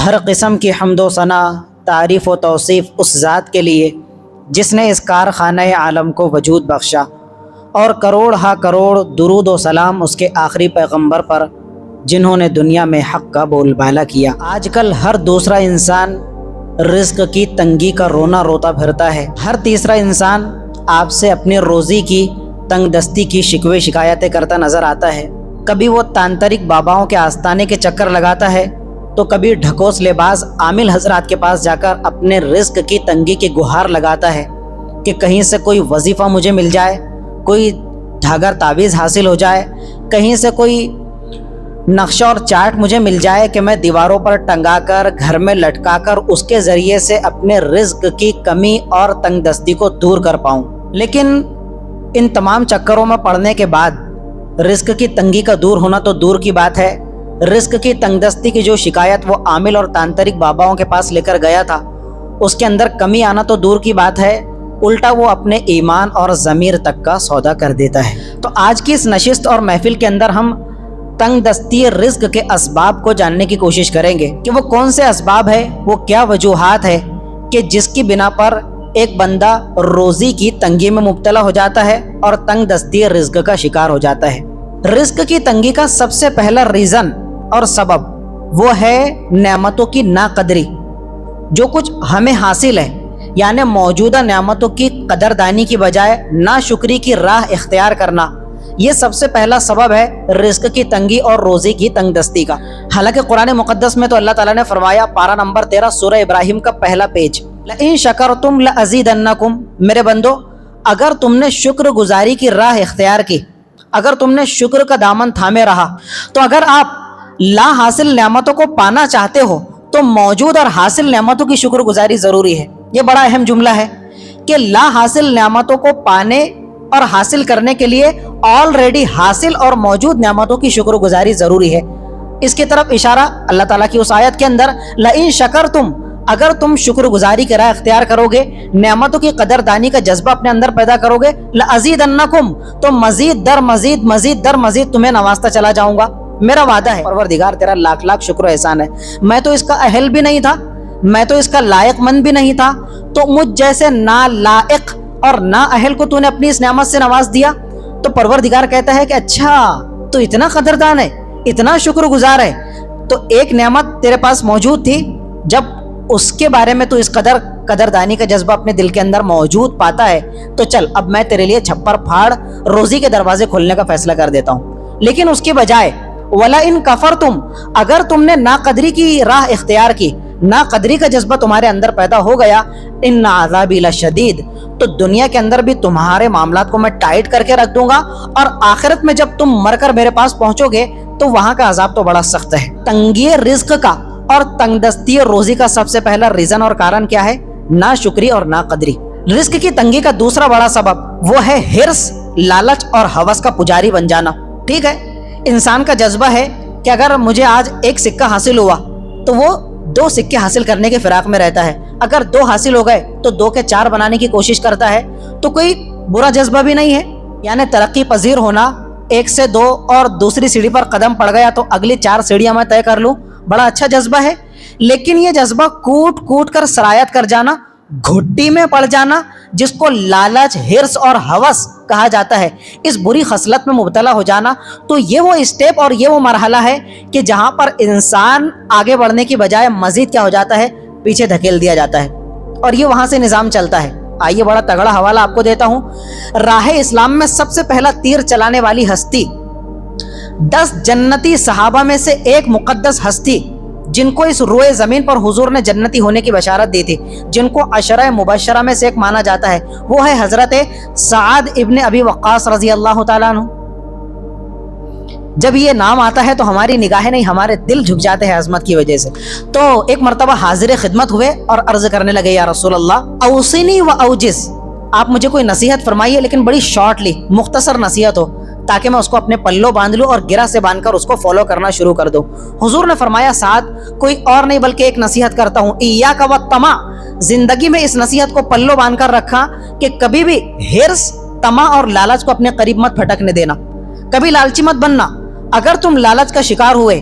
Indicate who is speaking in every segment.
Speaker 1: ہر قسم کی حمد و ثنا، تعریف و توصیف اس ذات کے لیے جس نے اس کارخانہ عالم کو وجود بخشا، اور کروڑ ہا کروڑ درود و سلام اس کے آخری پیغمبر پر جنہوں نے دنیا میں حق کا بول بالا کیا۔ آج کل ہر دوسرا انسان رزق کی تنگی کا رونا روتا پھرتا ہے۔ ہر تیسرا انسان آپ سے اپنی روزی کی تنگ دستی کی شکوے شکایتیں کرتا نظر آتا ہے۔ کبھی وہ تانترک باباؤں کے آستانے کے چکر لگاتا ہے، تو کبھی ڈھکوس لباس عامل حضرات کے پاس جا کر اپنے رزق کی تنگی کی گہار لگاتا ہے کہ کہیں سے کوئی وظیفہ مجھے مل جائے، کوئی دھاگر تعویذ حاصل ہو جائے، کہیں سے کوئی نقشہ اور چارٹ مجھے مل جائے کہ میں دیواروں پر ٹنگا کر، گھر میں لٹکا کر اس کے ذریعے سے اپنے رزق کی کمی اور تنگ دستی کو دور کر پاؤں۔ لیکن ان تمام چکروں میں پڑنے کے بعد رزق کی تنگی کا دور ہونا تو دور کی بات ہے، رزق کی تنگ دستی کی جو شکایت وہ عامل اور تانترک باباؤں کے پاس لے کر گیا تھا، اس کے اندر کمی آنا تو دور کی بات ہے، الٹا وہ اپنے ایمان اور ضمیر تک کا سودا کر دیتا ہے۔ تو آج کی اس نشست اور محفل کے اندر ہم تنگ دستی رزق کے اسباب کو جاننے کی کوشش کریں گے کہ وہ کون سے اسباب ہے، وہ کیا وجوہات ہے کہ جس کی بنا پر ایک بندہ روزی کی تنگی میں مبتلا ہو جاتا ہے اور تنگ دستی رزق کا شکار ہو جاتا ہے۔ رزق کی تنگی کا سب سے پہلا ریزن اور سبب وہ ہے نعمتوں کی ناقدری۔ جو کچھ ہمیں حاصل ہے، یعنی موجودہ نعمتوں کی قدردانی کی بجائے ناشکری کی راہ اختیار کرنا، یہ سب سے پہلا سبب ہے رزق کی تنگی اور روزی کی تنگ دستی کا۔ حالانکہ قرآن مقدس میں تو اللہ تعالیٰ نے فرمایا، پارہ نمبر 13 سورہ ابراہیم کا پہلا پیج، لَإِن شَكَرْتُمْ لَأَزِيدَنَّكُمْ، میرے بندو اگر تم نے شکر گزاری کی راہ اختیار کی، اگر تم نے شکر کا دامن تھامے رہا، تو اگر آپ لا حاصل نعمتوں کو پانا چاہتے ہو تو موجود اور حاصل نعمتوں کی شکر گزاری ضروری ہے۔ یہ بڑا اہم جملہ ہے کہ لا حاصل نعمتوں کو پانے اور حاصل کرنے کے لیے آلریڈی حاصل اور موجود نعمتوں کی شکر گزاری ضروری ہے۔ اس کی طرف اشارہ اللہ تعالیٰ کی اس آیت کے اندر، لَإِن شَكَرْتُمْ، اگر تم شکر گزاری کی راہ اختیار کرو گے، نعمتوں کی قدردانی کا جذبہ اپنے اندر پیدا کرو گے، لَأَزِيدَنَّكُمْ، تو مزید در مزید مزید در مزید تمہیں نوازتا چلا جاؤں گا۔ میرا وعدہ ہے، پروردگار تیرا لاکھ لاکھ شکر و احسان ہے، میں تو اس کا اہل بھی نہیں تھا، میں تو اس کا لائق مند بھی نہیں تھا، تو مجھ جیسے نالائق اور نا اہل کو تو نے اپنی اس نعمت سے نواز دیا۔ تو پروردگار کہتا ہے کہ اچھا تو اتنا قدردان ہے، اتنا شکر گزار ہے، تو ایک نعمت تیرے پاس موجود تھی، جب اس کے بارے میں تو اس قدر قدردانی کا جذبہ اپنے دل کے اندر موجود پاتا ہے، تو چل اب میں تیرے لیے چھپر پھاڑ روزی کے دروازے کھولنے کا فیصلہ کر دیتا ہوں۔ لیکن اس کے بجائے وَلَئِن كَفَرْتُمْ، اگر تم نے ناقدری کی راہ اختیار کی، ناقدری کا جذبہ تمہارے اندر پیدا ہو گیا، ان عذابی لشدید، تو دنیا کے اندر بھی تمہارے معاملات کو میں ٹائٹ کر کے رکھ دوں گا، اور آخرت میں جب تم مر کر میرے پاس پہنچو گے تو وہاں کا عذاب تو بڑا سخت ہے۔ تنگی رزق کا اور تنگ دستی روزی کا سب سے پہلا ریزن اور کارن کیا ہے؟ ناشکری اور ناقدری۔ رزق کی تنگی کا دوسرا بڑا سبب وہ ہے ہرس، لالچ اور ہوس کا پجاری بن جانا۔ ٹھیک ہے، انسان کا جذبہ ہے کہ اگر مجھے آج ایک سکہ حاصل ہوا تو وہ 2 سکے حاصل کرنے کے فراق میں رہتا ہے، اگر 2 حاصل ہو گئے تو 2 کے 4 بنانے کی کوشش کرتا ہے، تو کوئی برا جذبہ بھی نہیں ہے۔ یعنی ترقی پذیر ہونا، 1 سے 2 اور دوسری سیڑھی پر قدم پڑ گیا تو اگلی 4 سیڑھیاں میں طے کر لوں، بڑا اچھا جذبہ ہے۔ لیکن یہ جذبہ کوٹ کوٹ کر سرایت کر جانا، گھٹی میں پڑ جانا، جس کو لالچ، ہرس اور ہوس کہا جاتا ہے، اس بری خصلت میں مبتلا ہو جانا، تو یہ وہ اسٹیپ اور یہ وہ مرحلہ ہے کہ جہاں پر انسان آگے بڑھنے کی بجائے مزید کیا ہو جاتا ہے، پیچھے دھکیل دیا جاتا ہے، اور یہ وہاں سے نظام چلتا ہے۔ آئیے بڑا تگڑا حوالہ آپ کو دیتا ہوں۔ راہ اسلام میں سب سے پہلا تیر چلانے والی ہستی، 10 جنتی صحابہ میں سے ایک مقدس ہستی جن کو اس روئے زمین پر حضور نے جنتی ہونے کی بشارت دی تھی، جن کو عشرہ مبشرہ میں سے ایک مانا جاتا ہے، وہ ہے حضرت سعد ابن ابی وقاص رضی اللہ تعالیٰ عنہ۔ جب یہ نام آتا ہے تو ہماری نگاہیں نہیں، ہمارے دل جھک جاتے ہیں عظمت کی وجہ سے۔ تو ایک مرتبہ حاضر خدمت ہوئے اور عرض کرنے لگے، یا رسول اللہ اوصنی و اوجز، آپ مجھے کوئی نصیحت فرمائیے لیکن بڑی شارٹلی، مختصر نصیحت ہو تاکہ میں اس کو اپنے پلوں باندھ لوں اور گرہ سے باندھ کر اس کو فالو کرنا شروع کر دوں۔ حضور نے فرمایا، سعد کوئی اور نہیں بلکہ ایک نصیحت کرتا ہوں، ایاک والطمع، زندگی میں اس نصیحت کو پلوں باندھ کر رکھا کہ کبھی بھی ہرس، طمع اور لالچ کو اپنے قریب مت پھٹکنے دینا، کبھی لالچی مت بننا۔ اگر تم لالچ کا شکار ہوئے،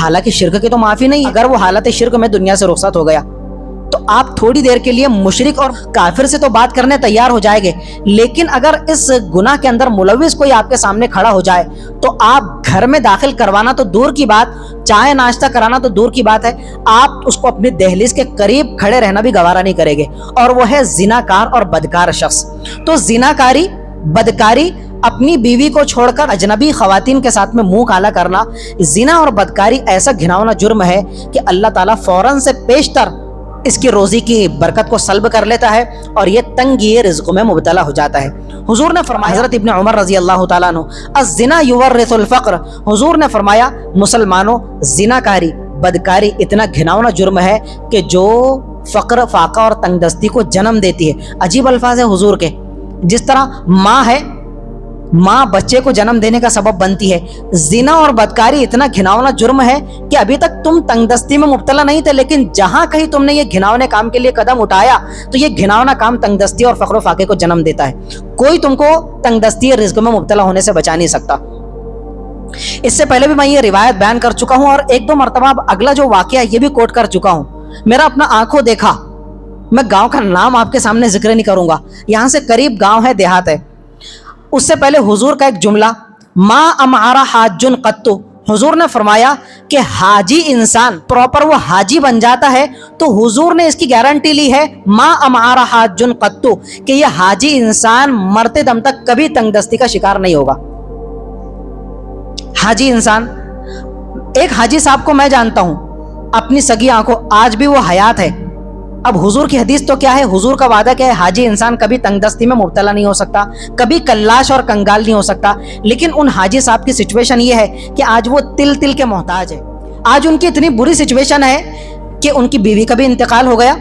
Speaker 1: حالانکہ شرک کی تو معافی نہیں ہے. اگر وہ حالت شرک میں دنیا سے رخصت ہو گیا تو آپ تھوڑی دیر کے لیے مشرک اور کافر سے تو بات کرنے تیار ہو جائیں گے، لیکن اگر اس گناہ کے اندر ملوث کوئی آپ کے سامنے کھڑا ہو جائے تو آپ گھر میں داخل کروانا تو دور کی بات، چائے ناشتہ کرانا تو دور کی بات ہے، آپ اس کو اپنی دہلیز کے قریب کھڑے رہنا بھی گوارا نہیں کریں گے. اور وہ ہے زناکار اور بدکار شخص. تو زناکاری، بدکاری، اپنی بیوی کو چھوڑ کر اجنبی خواتین کے ساتھ میں منہ کالا کرنا، زنا اور بدکاری ایسا گھناؤنا جرم ہے کہ اللہ تعالیٰ فوراً سے پیشتر اس کی روزی کی برکت کو سلب کر لیتا ہے اور یہ تنگی رزق میں مبتلا ہو جاتا ہے. حضور نے فرمایا، حضرت ابن عمر رضی اللہ تعالیٰ عنہ، الزنا یورث الفقر، حضور نے فرمایا مسلمانوں زناکاری، بدکاری اتنا گھناؤنا جرم ہے کہ جو فقر، فاقہ اور تنگ دستی کو جنم دیتی ہے. عجیب الفاظ ہے حضور کے. جس طرح ماں ہے، ماں بچے کو جنم دینے کا سبب بنتی ہے، زنا اور بدکاری اتنا گھناؤنا جرم ہے کہ ابھی تک تم تنگ دستی میں مبتلا نہیں تھے، لیکن جہاں کہیں تم نے یہ گھناؤنے کام کے لیے قدم اٹھایا تو یہ گھناؤنا کام تنگ دستی اور فقر و فاقے کو جنم دیتا ہے. کوئی تم کو تنگ دستی اور رزق میں مبتلا ہونے سے بچا نہیں سکتا. اس سے پہلے بھی میں یہ روایت بیان کر چکا ہوں اور ایک دو مرتبہ اگلا جو واقعہ یہ بھی کوٹ کر چکا ہوں. میرا اپنا آنکھوں دیکھا، میں گاؤں کا نام آپ کے سامنے ذکر نہیں کروں گا، یہاں سے قریب گاؤں ہے، دیہات ہے. اس سے پہلے حضور کا ایک جملہ، ما امعر حاج قط، حضور نے فرمایا کہ حاجی انسان پراپر وہ حاجی بن جاتا ہے تو حضور نے اس کی گارنٹی لی ہے، ما امعر حاج قط، کہ یہ حاجی انسان مرتے دم تک کبھی تنگ دستی کا شکار نہیں ہوگا. حاجی انسان، ایک حاجی صاحب کو میں جانتا ہوں اپنی سگی آنکھوں، آج بھی وہ حیات ہے. اب حضور کی حدیث تو کیا ہے، حضور کا وعدہ کیا ہے، حاجی انسان کبھی تنگ دستی میں مبتلا نہیں ہو سکتا، کبھی کلاش اور کنگال نہیں ہو سکتا. لیکن ان حاجی صاحب کی سچویشن یہ ہے کہ آج وہ تل تل کے محتاج ہے. آج ان کی اتنی بری سچویشن ہے کہ ان کی بیوی کا بھی انتقال ہو گیا.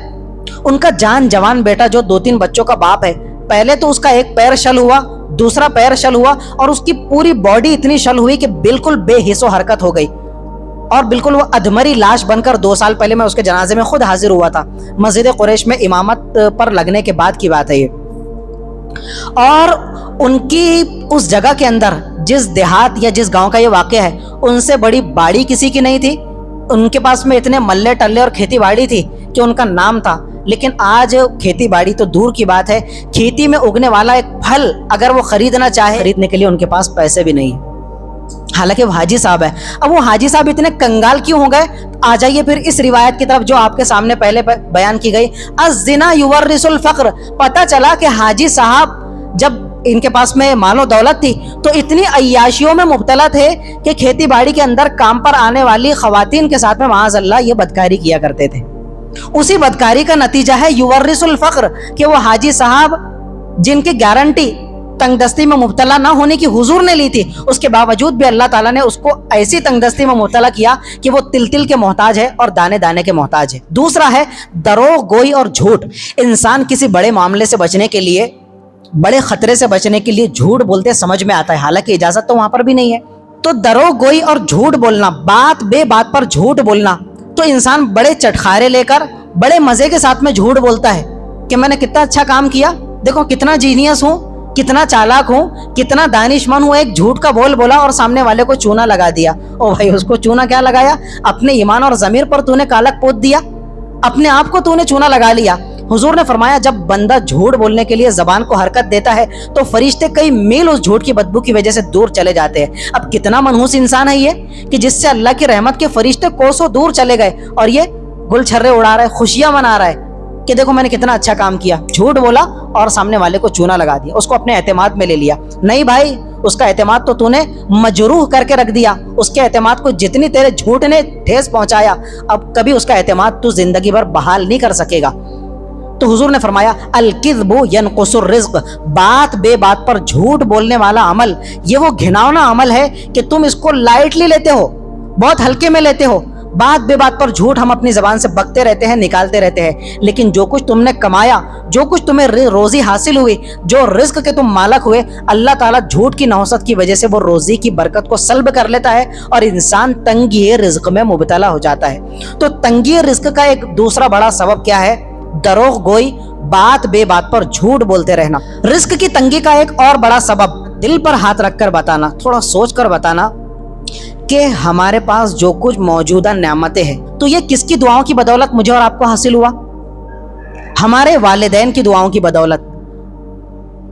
Speaker 1: ان کا جان جوان بیٹا جو 2-3 بچوں کا باپ ہے، پہلے تو اس کا ایک پیر شل ہوا، دوسرا پیر شل ہوا اور اس کی پوری باڈی اتنی شل ہوئی کہ بالکل بے حس و حرکت ہو گئی اور بالکل وہ ادھمری لاش بن کر 2 سال پہلے میں اس کے جنازے میں خود حاضر ہوا تھا. مسجد قریش میں امامت پر لگنے کے بعد کی بات ہے یہ. اور ان کی اس جگہ کے اندر، جس دیہات یا جس گاؤں کا یہ واقعہ ہے، ان سے بڑی باڑی کسی کی نہیں تھی. ان کے پاس میں اتنے ملے ٹلے اور کھیتی باڑی تھی کہ ان کا نام تھا. لیکن آج کھیتی باڑی تو دور کی بات ہے، کھیتی میں اگنے والا ایک پھل اگر وہ خریدنا چاہے، خریدنے کے لیے ان کے پاس پیسے بھی نہیں ہیں، حالانکہ وہ حاجی صاحب ہے. اب وہ حاجی صاحب اتنے کنگال کیوں ہو گئے؟ آ جائیے پھر اس روایت کی طرف جو آپ کے سامنے پہلے بیان کی گئی، الزنا یورث الفقر. پتہ چلا کہ حاجی صاحب جب ان کے پاس میں مال و دولت تھی تو اتنی عیاشیوں میں مبتلا تھے کہ کھیتی باڑی کے اندر کام پر آنے والی خواتین کے ساتھ میں معاذ اللہ یہ بدکاری کیا کرتے تھے. اسی بدکاری کا نتیجہ ہے یورث الفقر، کہ وہ حاجی صاحب جن کی گارنٹی تنگ دستی میں مبتلا نہ ہونے کی حضور نے لی تھی، اس کے باوجود بھی اللہ تعالیٰ نے اس کو ایسی تنگ دستی میں مبتلا کیا کہ وہ تل تل کے محتاج ہے اور دانے دانے کے محتاج ہے. دوسرا ہے دروغ گوئی اور جھوٹ. انسان کسی بڑے معاملے سے بچنے کے لیے، بڑے خطرے سے بچنے کے لیے جھوٹ بولتے سمجھ میں آتا ہے، حالانکہ اجازت تو وہاں پر بھی نہیں ہے. تو دروغ گوئی اور جھوٹ بولنا، بات بے بات پر جھوٹ بولنا، تو انسان بڑے چٹخارے لے کر بڑے مزے کے ساتھ میں جھوٹ بولتا ہے کہ میں نے کتنا اچھا کام کیا، دیکھو کتنا جینیس ہوں، کتنا چالاک ہوں، کتنا دانشمند ہوں. ایک جھوٹ کا بول بولا اور سامنے والے کو چونا لگا دیا. او بھائی، اس کو چونا کیا لگایا؟ اپنے ایمان اور ضمیر پر تو نے کالک پوت دیا، اپنے آپ کو تو نے چونا لگا لیا. حضور نے فرمایا جب بندہ جھوٹ بولنے کے لیے زبان کو حرکت دیتا ہے تو فرشتے کئی میل اس جھوٹ کی بدبو کی وجہ سے دور چلے جاتے ہیں. اب کتنا منحوس انسان ہے یہ کہ جس سے اللہ کی رحمت کے فرشتے کوسوں دور چلے گئے اور یہ گل چھرے اڑا رہا ہے، خوشیاں منا رہا ہے کہ دیکھو میں نے کتنا اچھا کام کیا. جھوٹ بولا اور سامنے والے کو چونا لگا دیا، اس کو اپنے اعتماد میں لے لیا. نہیں بھائی، اس کا اعتماد تو نے مجروح کر کے رکھ دیا. اس کے اعتماد کو جتنی تیرے جھوٹ نے ٹھیس پہنچایا، اب کبھی اس کا اعتماد تو زندگی بھر بحال نہیں کر سکے گا. تو حضور نے فرمایا الکذب ینقص الرزق، بات بے بات پر جھوٹ بولنے والا عمل یہ وہ گھناؤنا عمل ہے کہ تم اس کو لائٹلی لیتے ہو، بہت ہلکے میں لیتے ہو. بات بے بات پر جھوٹ ہم اپنی زبان سے بکتے رہتے ہیں، نکالتے رہتے ہیں، لیکن جو کچھ تم نے کمایا، جو کچھ تمہیں روزی حاصل ہوئی، جو رزق کے تم مالک ہوئے، اللہ تعالیٰ جھوٹ کی نحوست کی وجہ سے وہ روزی کی برکت کو سلب کر لیتا ہے اور انسان تنگی رزق میں مبتلا ہو جاتا ہے. تو تنگی رزق کا ایک دوسرا بڑا سبب کیا ہے؟ دروغ گوئی، بات بے بات پر جھوٹ بولتے رہنا. رزق کی تنگی کا ایک اور بڑا سبب دل پر ہاتھ رکھ کر بتانا، تھوڑا سوچ کر بتانا کہ ہمارے پاس جو کچھ موجودہ نعمتیں ہیں تو یہ کس کی دعاؤں کی بدولت مجھے اور آپ کو حاصل ہوا؟ ہمارے والدین کی دعاؤں کی بدولت۔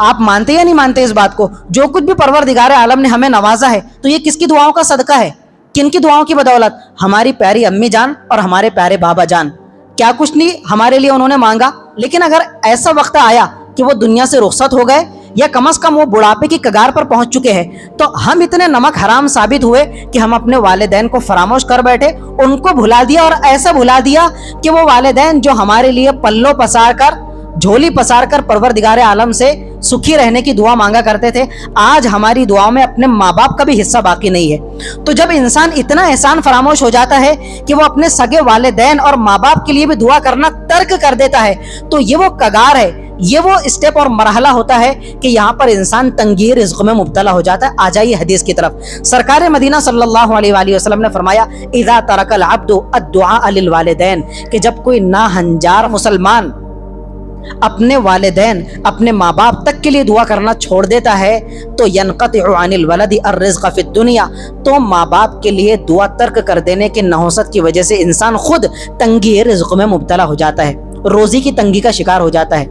Speaker 1: آپ مانتے یا نہیں مانتے اس بات کو؟ جو کچھ بھی پروردگار عالم نے ہمیں نوازا ہے تو یہ کس کی دعاؤں کا صدقہ ہے؟ کن کی دعاؤں کی بدولت؟ ہماری پیاری امی جان اور ہمارے پیارے بابا جان۔ کیا کچھ نہیں ہمارے لیے انہوں نے مانگا، لیکن اگر ایسا وقت آیا کہ وہ دنیا سے رخصت ہو گئے یا کم از کم وہ بڑھاپے کی کگار پر پہنچ چکے ہیں تو ہم اتنے نمک حرام ثابت ہوئے کہ ہم اپنے والدین کو فراموش کر بیٹھے، ان کو بھلا دیا، اور ایسا بھلا دیا کہ وہ والدین جو ہمارے لیے پلو پسار کر، جھولی پسار کر پروردگار عالم سے سکھی رہنے کی دعا مانگا کرتے تھے، آج ہماری دعاؤں میں اپنے ماں باپ کا بھی حصہ باقی نہیں ہے۔ تو جب انسان اتنا احسان فراموش ہو جاتا ہے کہ وہ اپنے سگے والدین اور ماں باپ کے لیے بھی دعا کرنا ترک کر دیتا ہے تو یہ وہ کگار ہے، یہ وہ اسٹیپ اور مرحلہ ہوتا ہے کہ یہاں پر انسان تنگی رزق میں مبتلا ہو جاتا ہے۔ آ جائیے حدیث کی طرف۔ سرکار مدینہ صلی اللہ علیہ وآلہ وسلم نے فرمایا اذا ترک العبد الدعاء للوالدین، کہ جب کوئی ناہنجار مسلمان اپنے والدین، اپنے ماں باپ تک کے لیے دعا کرنا چھوڑ دیتا ہے تو ینقطع عن الولد الرزق فی الدنیا، تو ماں باپ کے لیے دعا ترک کر دینے کی نحوست کی وجہ سے انسان خود تنگی رزق میں مبتلا ہو جاتا ہے، روزی کی تنگی کا شکار ہو جاتا ہے۔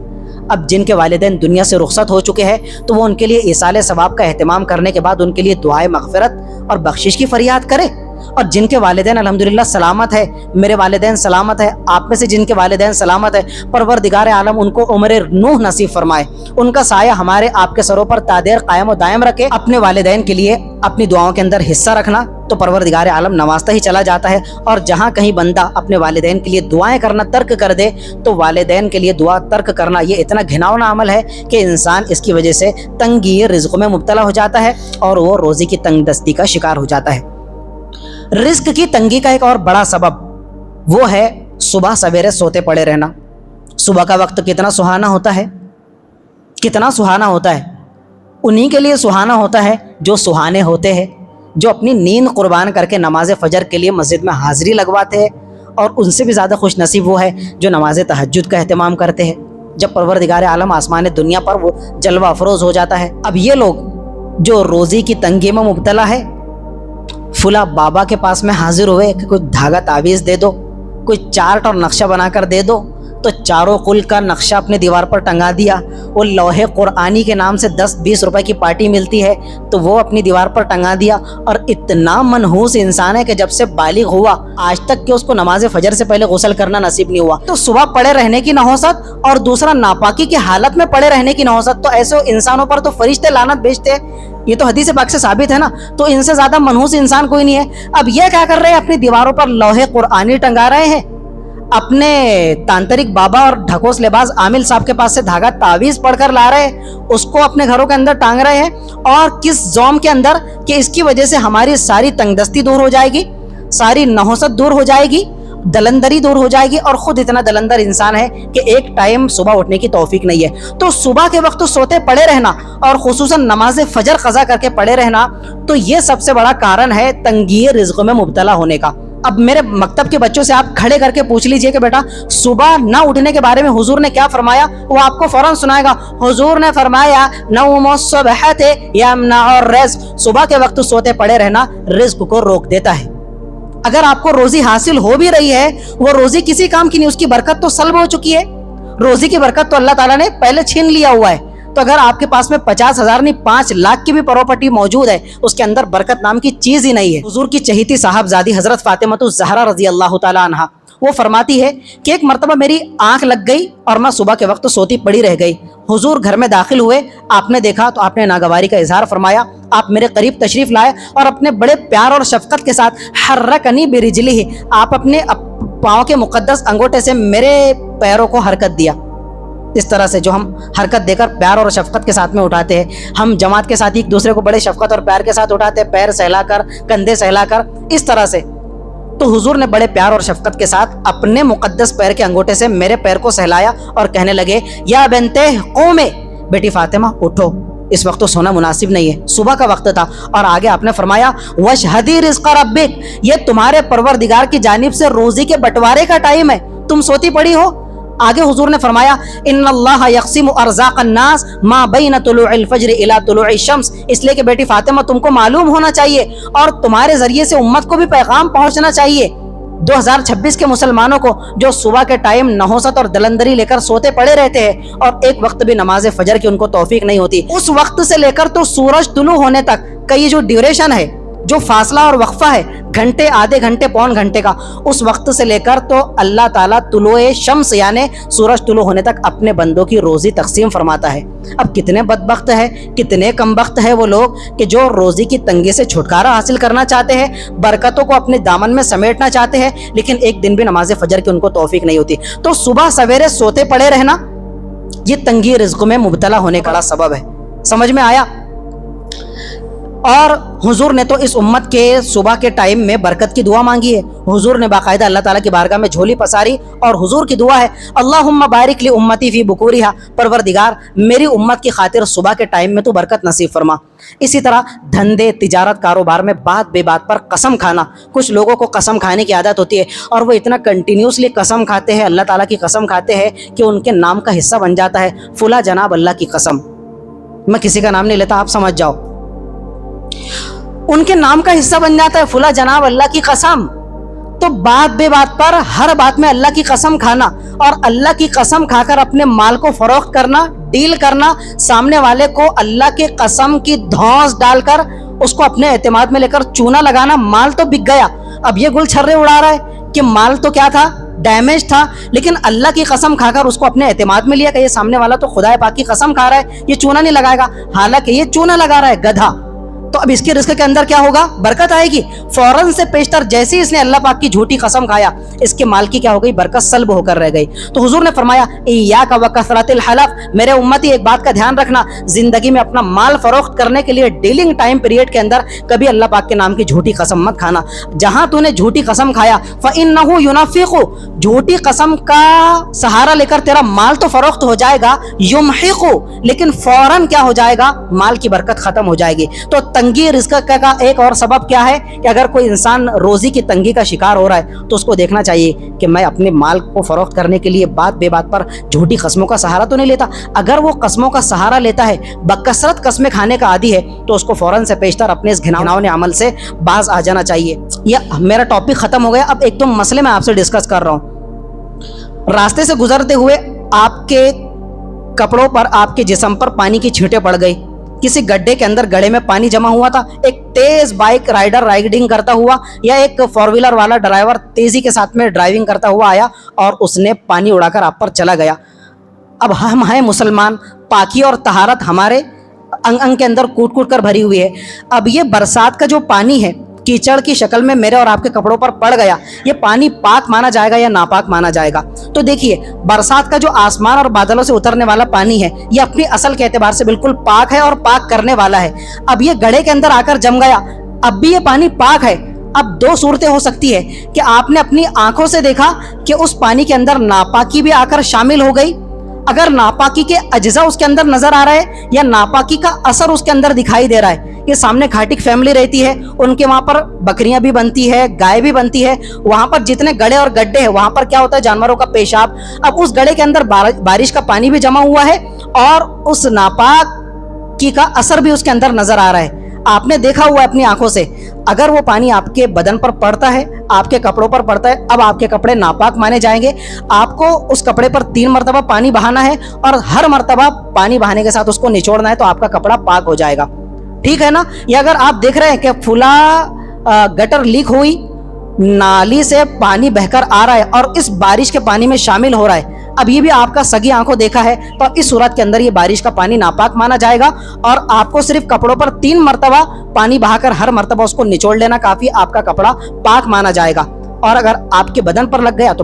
Speaker 1: اب جن کے والدین دنیا سے رخصت ہو چکے ہیں تو وہ ان کے لیے ایصال ثواب کا اہتمام کرنے کے بعد ان کے لیے دعائے مغفرت اور بخشش کی فریاد کرے، اور جن کے والدین الحمدللہ سلامت ہے، میرے والدین سلامت ہے، آپ میں سے جن کے والدین سلامت ہے، پروردگار عالم ان کو عمر نوح نصیب فرمائے، ان کا سایہ ہمارے آپ کے سروں پر تادیر قائم و دائم رکھے۔ اپنے والدین کے لیے اپنی دعاؤں کے اندر حصہ رکھنا تو پروردگار عالم نوازتا ہی چلا جاتا ہے، اور جہاں کہیں بندہ اپنے والدین کے لیے دعائیں کرنا ترک کر دے تو والدین کے لیے دعا ترک کرنا یہ اتنا گھناؤنا عمل ہے کہ انسان اس کی وجہ سے تنگی رزق میں مبتلا ہو جاتا ہے اور وہ روزی کی تنگ دستی کا شکار ہو جاتا ہے۔ رزق کی تنگی کا ایک اور بڑا سبب وہ ہے صبح سویرے سوتے پڑے رہنا۔ صبح کا وقت کتنا سہانا ہوتا ہے، کتنا سہانا ہوتا ہے۔ انہی کے لیے سہانا ہوتا ہے جو سہانے ہوتے ہیں، جو اپنی نیند قربان کر کے نماز فجر کے لیے مسجد میں حاضری لگواتے ہیں، اور ان سے بھی زیادہ خوش نصیب وہ ہے جو نماز تہجد کا اہتمام کرتے ہیں جب پروردگار عالم آسمان دنیا پر وہ جلوہ افروز ہو جاتا ہے۔ اب یہ لوگ جو روزی کی تنگی میں مبتلا ہے، فلاں بابا کے پاس میں حاضر ہوئے کہ کوئی دھاگا تعویذ دے دو، کوئی چارٹ اور نقشہ بنا کر دے دو، تو چاروں کل کا نقشہ اپنے دیوار پر ٹنگا دیا۔ وہ لوحے قرآنی کے نام سے 10-20 روپے کی پارٹی ملتی ہے تو وہ اپنی دیوار پر ٹنگا دیا، اور اتنا منحوس انسان ہے کہ جب سے بالغ ہوا آج تک کہ اس کو نماز فجر سے پہلے غسل کرنا نصیب نہیں ہوا۔ تو صبح پڑے رہنے کی نحوست اور دوسرا ناپاکی کی حالت میں پڑے رہنے کی نحوست، تو ایسے انسانوں پر تو فرشتے لعنت بھیجتے ہیں، یہ تو حدیث پاک سے ثابت ہے نا۔ تو ان سے زیادہ منحوس انسان کوئی نہیں ہے۔ اب یہ کیا کر رہے ہیں، اپنی دیواروں پر لوحے قرآنی ٹنگا رہے ہیں، اپنے تانترک بابا اور ڈھکوس لباس عامل صاحب کے پاس سے دھاگا تعویذ پڑھ کر لا رہے ہیں، اس کو اپنے گھروں کے اندر ٹانگ رہے ہیں، اور کس زوم کے اندر کہ اس کی وجہ سے ہماری ساری تنگ دستی دور ہو جائے گی، ساری نحوست دور ہو جائے گی، دلندری دور ہو جائے گی، اور خود اتنا دلندر انسان ہے کہ ایک ٹائم صبح اٹھنے کی توفیق نہیں ہے۔ تو صبح کے وقت سوتے پڑے رہنا اور خصوصاً نماز فجر قضا کر کے پڑے رہنا، تو یہ سب سے بڑا کارن ہے تنگی رزق میں مبتلا ہونے کا۔ اب میرے مکتب کے بچوں سے آپ کھڑے کر کے پوچھ لیجئے کہ بیٹا صبح نہ اٹھنے کے بارے میں حضور نے کیا فرمایا، وہ آپ کو فوراً سنائے گا۔ حضور نے فرمایا نوم الصبحۃ یمنع الرزق، صبح کے وقت سوتے پڑے رہنا رزق کو روک دیتا ہے۔ اگر آپ کو روزی حاصل ہو بھی رہی ہے، وہ روزی کسی کام کی نہیں، اس کی برکت تو سلب ہو چکی ہے۔ روزی کی برکت تو اللہ تعالیٰ نے پہلے چھین لیا ہوا ہے۔ تو اگر آپ کے پاس میں 50,000 نہیں 5 لاکھ کی بھی پراپرٹی موجود ہے، اس کے اندر برکت نام کی چیز ہی نہیں ہے۔ حضور کی چہیتی صاحبزادی حضرت فاطمہ الزہرا رضی اللہ تعالیٰ عنہا وہ فرماتی ہے کہ ایک مرتبہ میری آنکھ لگ گئی اور میں صبح کے وقت سوتی پڑی رہ گئی۔ حضور گھر میں داخل ہوئے، آپ نے دیکھا تو آپ نے ناگواری کا اظہار فرمایا، آپ میرے قریب تشریف لائے اور اپنے بڑے پیار اور شفقت کے ساتھ حرکنی برجلہ، آپ اپنے پاؤں کے مقدس انگوٹے سے میرے پیروں کو حرکت دیا۔ اس طرح سے جو ہم حرکت دے کر پیار اور شفقت کے ساتھ میں اٹھاتے ہیں، ہم جماعت کے ساتھ ایک دوسرے کو بڑے شفقت اور پیار کے ساتھ اٹھاتے ہیں، پیر سہلا کر، کندھے سہلا کر، اس طرح سے۔ تو حضور نے بڑے پیار اور شفقت کے ساتھ اپنے مقدس پیر کے انگوٹے سے میرے پیر کو سہلایا اور کہنے لگے یا بنتے قوم، بیٹی فاطمہ اٹھو، اس وقت تو سونا مناسب نہیں ہے، صبح کا وقت تھا۔ اور آگے آپ نے فرمایا واشہدی رزق ربک، یہ تمہارے پروردگار کی جانب سے روزی کے بٹوارے کا ٹائم ہے، تم سوتی پڑی ہو، آگے حضور نے فرمایا ان اللہ یقسم ارزاق الناس ما بین طلوع الفجر الی طلوع الشمس، اس لیے کہ بیٹی فاطمہ تم کو معلوم ہونا چاہیے اور تمہارے ذریعے سے امت کو بھی پیغام پہنچنا چاہیے 2026 کے مسلمانوں کو، جو صبح کے ٹائم نحوست اور دلندری لے کر سوتے پڑے رہتے ہیں اور ایک وقت بھی نماز فجر کی ان کو توفیق نہیں ہوتی، اس وقت سے لے کر تو سورج طلوع ہونے تک کا یہ جو ڈیوریشن ہے، جو فاصلہ اور وقفہ ہے گھنٹے، آدھے گھنٹے، پون گھنٹے کا، اس وقت سے لے کر تو اللہ تعالیٰ طلوع شمس یعنی سورج طلوع ہونے تک اپنے بندوں کی روزی تقسیم فرماتا ہے۔ اب کتنے بدبخت ہے، کتنے کم بخت ہے وہ لوگ کہ جو روزی کی تنگی سے چھٹکارا حاصل کرنا چاہتے ہیں، برکتوں کو اپنے دامن میں سمیٹنا چاہتے ہیں، لیکن ایک دن بھی نماز فجر کی ان کو توفیق نہیں ہوتی۔ تو صبح سویرے سوتے پڑے رہنا یہ تنگی رزق میں مبتلا ہونے کا سبب ہے۔ سمجھ میں آیا؟ اور حضور نے تو اس امت کے صبح کے ٹائم میں برکت کی دعا مانگی ہے، حضور نے باقاعدہ اللہ تعالیٰ کی بارگاہ میں جھولی پساری اور حضور کی دعا ہے اللہم بارک لی امتی فی بکورہا، پروردگار میری امت کی خاطر صبح کے ٹائم میں تو برکت نصیب فرما۔ اسی طرح دھندے، تجارت، کاروبار میں بات بے بات پر قسم کھانا، کچھ لوگوں کو قسم کھانے کی عادت ہوتی ہے اور وہ اتنا کنٹینیوسلی قسم کھاتے ہیں، اللہ تعالیٰ کی قسم کھاتے ہیں کہ ان کے نام کا حصہ بن جاتا ہے فلاں جناب اللہ کی قسم۔ میں کسی کا نام نہیں لیتا، آپ سمجھ جاؤ، ان کے نام کا حصہ بن جاتا ہے فلاں جناب اللہ کی قسم۔ تو بات بے بات پر ہر بات میں اللہ کی قسم کھانا اور اللہ کی قسم کھا کر اپنے مال کو فروخت کرنا، ڈیل کرنا، سامنے والے کو اللہ کی قسم کی دھونس ڈال کر اس کو اپنے اعتماد میں لے کر چونا لگانا، مال تو بک گیا، اب یہ گل چھرے اڑا رہا ہے کہ مال تو کیا تھا، ڈیمیج تھا، لیکن اللہ کی قسم کھا کر اس کو اپنے اعتماد میں لیا کہ یہ سامنے والا تو خدا پاک کی قسم کھا رہا ہے، یہ چونا نہیں لگائے گا، حالانکہ یہ چونا لگا رہا ہے گدھا۔ تو اب اس کے رزق کے اندر کیا ہوگا؟ برکت آئے گی۔ فوراً سے پیشتر جیسے ہی اس نے اللہ پاک کی جھوٹی قسم کھایا، اس کے مال کی کیا ہو گئی؟ برکت سلب ہو کر رہ گئی۔ تو حضور نے فرمایا ایاک وکثرۃ الحلف، میرے امتی ایک بات کا دھیان رکھنا، زندگی میں اپنا مال فروخت کرنے کے لیے ڈیلنگ ٹائم پیریڈ کے اندر کبھی اللہ پاک کے نام کی جھوٹی قسم مت کھانا۔ جہاں تو نے جھوٹی قسم کھایا فإنہ ینفق، جھوٹی قسم کا سہارا لے کر تیرا مال تو فروخت ہو جائے گا، یمحق، لیکن فوراً کیا ہو جائے گا؟ مال کی برکت ختم ہو جائے گی۔ تو تنگی رزق کا ایک اور سبب کیا ہے کہ اگر کوئی انسان روزی کی تنگی کا شکار ہو رہا ہے تو اس کو دیکھنا چاہیے کہ میں اپنے مال کو فروخت کرنے کے لیے بات بے بات پر جھوٹی قسموں کا سہارا تو نہیں لیتا۔ اگر وہ قسموں کا سہارا لیتا ہے، بکثرت قسمیں کھانے کا عادی ہے، تو اس کو فوراً سے پیشتر اپنے اس گھناؤنے عمل سے باز آ جانا چاہیے۔ یہ میرا ٹاپک ختم ہو گیا، اب ایک دو مسئلے میں آپ سے ڈسکس کر رہا ہوں۔ راستے سے گزرتے ہوئے آپ کے کپڑوں پر، آپ کے جسم پر پانی کی چھینٹیں پڑ گئی، کسی گڈھے کے اندر گڑھے میں پانی جمع ہوا تھا، ایک تیز بائک رائڈر رائڈنگ کرتا ہوا یا ایک فور ویلر والا ڈرائیور تیزی کے ساتھ میں ڈرائیونگ کرتا ہوا آیا اور اس نے پانی اڑا کر آپ پر چلا گیا۔ اب ہم ہیں مسلمان، پاکی اور طہارت ہمارے انگ انگ کے اندر کوٹ کوٹ کر بھری ہوئی ہے۔ اب یہ برسات کا جو پانی ہے کیچڑ کی شکل میں میرے اور آپ کے کپڑوں پر پڑ گیا، یہ پانی پاک مانا جائے گا یا ناپاک مانا جائے گا؟ تو دیکھیے، برسات کا جو آسمان اور بادلوں سے اترنے والا پانی ہے یہ اپنی اصل کے اعتبار سے بالکل پاک ہے اور پاک کرنے والا ہے۔ اب یہ گڑھے کے اندر آ کر جم گیا، اب بھی یہ پانی پاک ہے۔ اب دو صورتیں ہو سکتی ہے کہ آپ نے اپنی آنکھوں سے دیکھا کہ اس پانی کے اندر ناپاکی بھی آ کر شامل ہو گئی، اگر ناپاکی کے اجزاء اس کے اندر نظر آ رہا ہے یا ناپاکی کا اثر اس کے اندر دکھائی دے رہا ہے۔ یہ سامنے کھاٹک فیملی رہتی ہے، ان کے وہاں پر بکریاں بھی بنتی ہے، گائے بھی بنتی ہے، وہاں پر جتنے گڑھے اور گڈھے ہیں وہاں پر کیا ہوتا ہے؟ جانوروں کا پیشاب۔ اب اس گڑھے کے اندر بارش کا پانی بھی جمع ہوا ہے اور اس ناپاکی کا اثر بھی اس کے اندر نظر آ رہا ہے، آپ نے دیکھا ہوا ہے اپنی آنکھوں سے۔ اگر وہ پانی آپ کے بدن پر پڑتا ہے، آپ کے کپڑوں پر پڑتا ہے، اب آپ کے کپڑے ناپاک مانے جائیں گے۔ آپ کو اس کپڑے پر 3 مرتبہ پانی بہانا ہے اور ہر مرتبہ پانی بہانے کے ساتھ اس کو نچوڑنا ہے تو آپ کا کپڑا پاک ہو جائے گا، ٹھیک ہے نا؟ یا اگر آپ دیکھ رہے ہیں کہ فلاں گٹر لیک ہوئی، نالی سے پانی بہ کر آ رہا ہے اور اس بارش کے پانی میں شامل ہو رہا ہے، اب یہ بھی آپ کا سگی آنکھوں دیکھا ہے، تو اس صورت کے اندر یہ بارش کا پانی ناپاک مانا جائے گا اور آپ کو صرف کپڑوں پر 3 مرتبہ پانی بہا کر ہر مرتبہ اس کو نچوڑ لینا کافی، آپ کا کپڑا پاک مانا جائے گا۔ اور اگر آپ کے بدن پر لگ گیا تو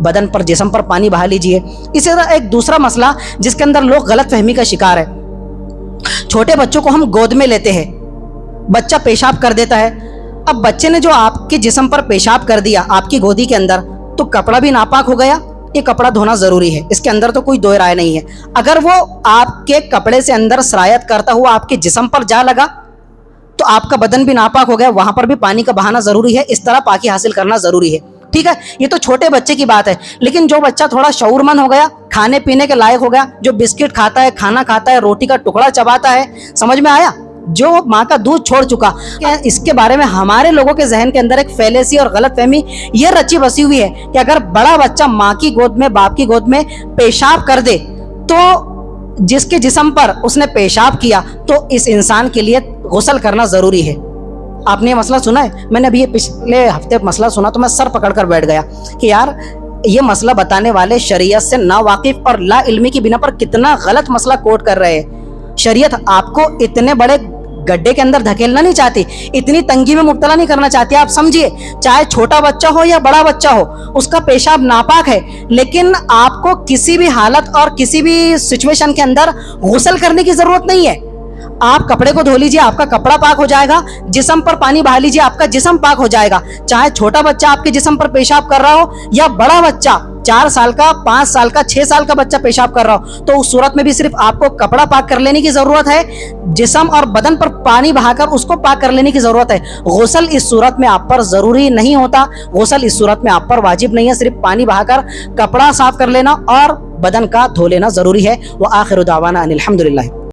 Speaker 1: بدن پر، جسم پر پانی بہا لیجئے۔ اسی طرح ایک دوسرا مسئلہ جس کے اندر لوگ غلط فہمی کا شکار ہے، چھوٹے بچوں کو ہم گود میں لیتے ہیں، بچہ پیشاب کر دیتا ہے، اب بچے نے جو آپ کے جسم پر پیشاب کر دیا آپ کی گودی کے اندر، تو کپڑا بھی ناپاک ہو گیا، یہ کپڑا دھونا ضروری ہے، اس کے اندر تو کوئی دو رائے نہیں ہے۔ اگر وہ آپ کے کپڑے سے اندر سرایت کرتا ہوا آپ کے جسم پر جا لگا تو آپ کا بدن بھی ناپاک ہو گیا، وہاں پر بھی پانی کا بہانا ضروری ہے، اس طرح پاکی حاصل کرنا ضروری ہے۔ ٹھیک ہے یہ تو چھوٹے بچے کی بات ہے، لیکن جو بچہ تھوڑا شعورمند ہو گیا، کھانے پینے کے لائق ہو گیا، جو بسکٹ کھاتا ہے، کھانا کھاتا ہے، روٹی کا ٹکڑا چباتا ہے، سمجھ میں آیا، جو ماں کا دودھ چھوڑ چکا، اس کے بارے میں ہمارے لوگوں کے ذہن کے اندر ایک فیلیسی اور غلط فہمی یہ رچی بسی ہوئی ہے کہ اگر بڑا بچہ ماں کی گود میں، باپ کی گود میں پیشاب کر دے تو جس کے جسم پر اس نے پیشاب کیا تو اس انسان کے لیے غسل کرنا ضروری ہے۔ آپ نے یہ مسئلہ سنا ہے؟ میں نے ابھی یہ پچھلے ہفتے مسئلہ سنا تو میں سر پکڑ کر بیٹھ گیا کہ یار یہ مسئلہ بتانے والے شریعت سے ناواقف اور لا علمی کی بنا پر کتنا غلط مسئلہ کوٹ کر رہے ہیں۔ شریعت آپ کو اتنے بڑے گڈھے کے اندر دھکیلنا نہیں چاہتی، اتنی تنگی میں مبتلا نہیں کرنا چاہتی۔ آپ سمجھیے، چاہے چھوٹا بچہ ہو یا بڑا بچہ ہو، اس کا پیشاب ناپاک ہے، لیکن آپ کو کسی بھی حالت اور کسی بھی سچویشن کے اندر غسل کرنے کی ضرورت نہیں ہے۔ آپ کپڑے کو دھو لیجئے، آپ کا کپڑا پاک ہو جائے گا، جسم پر پانی بہا لیجئے، آپ کا جسم پاک ہو جائے گا۔ چاہے چھوٹا بچہ آپ کے جسم پر پیشاب کر رہا ہو یا بڑا بچہ 4 سال کا، 5 سال کا، 6 سال کا بچہ پیشاب کر رہا ہو، تو اس صورت میں بھی صرف آپ کو کپڑا پاک کر لینے کی ضرورت ہے، جسم اور بدن پر پانی بہا کر اس کو پاک کر لینے کی ضرورت ہے۔ غسل اس صورت میں آپ پر ضروری نہیں ہوتا، غسل اس صورت میں آپ پر واجب نہیں ہے، صرف پانی بہا کر کپڑا صاف کر لینا اور بدن کا دھو لینا ضروری ہے۔ وآخر دعوانا ان الحمدللہ۔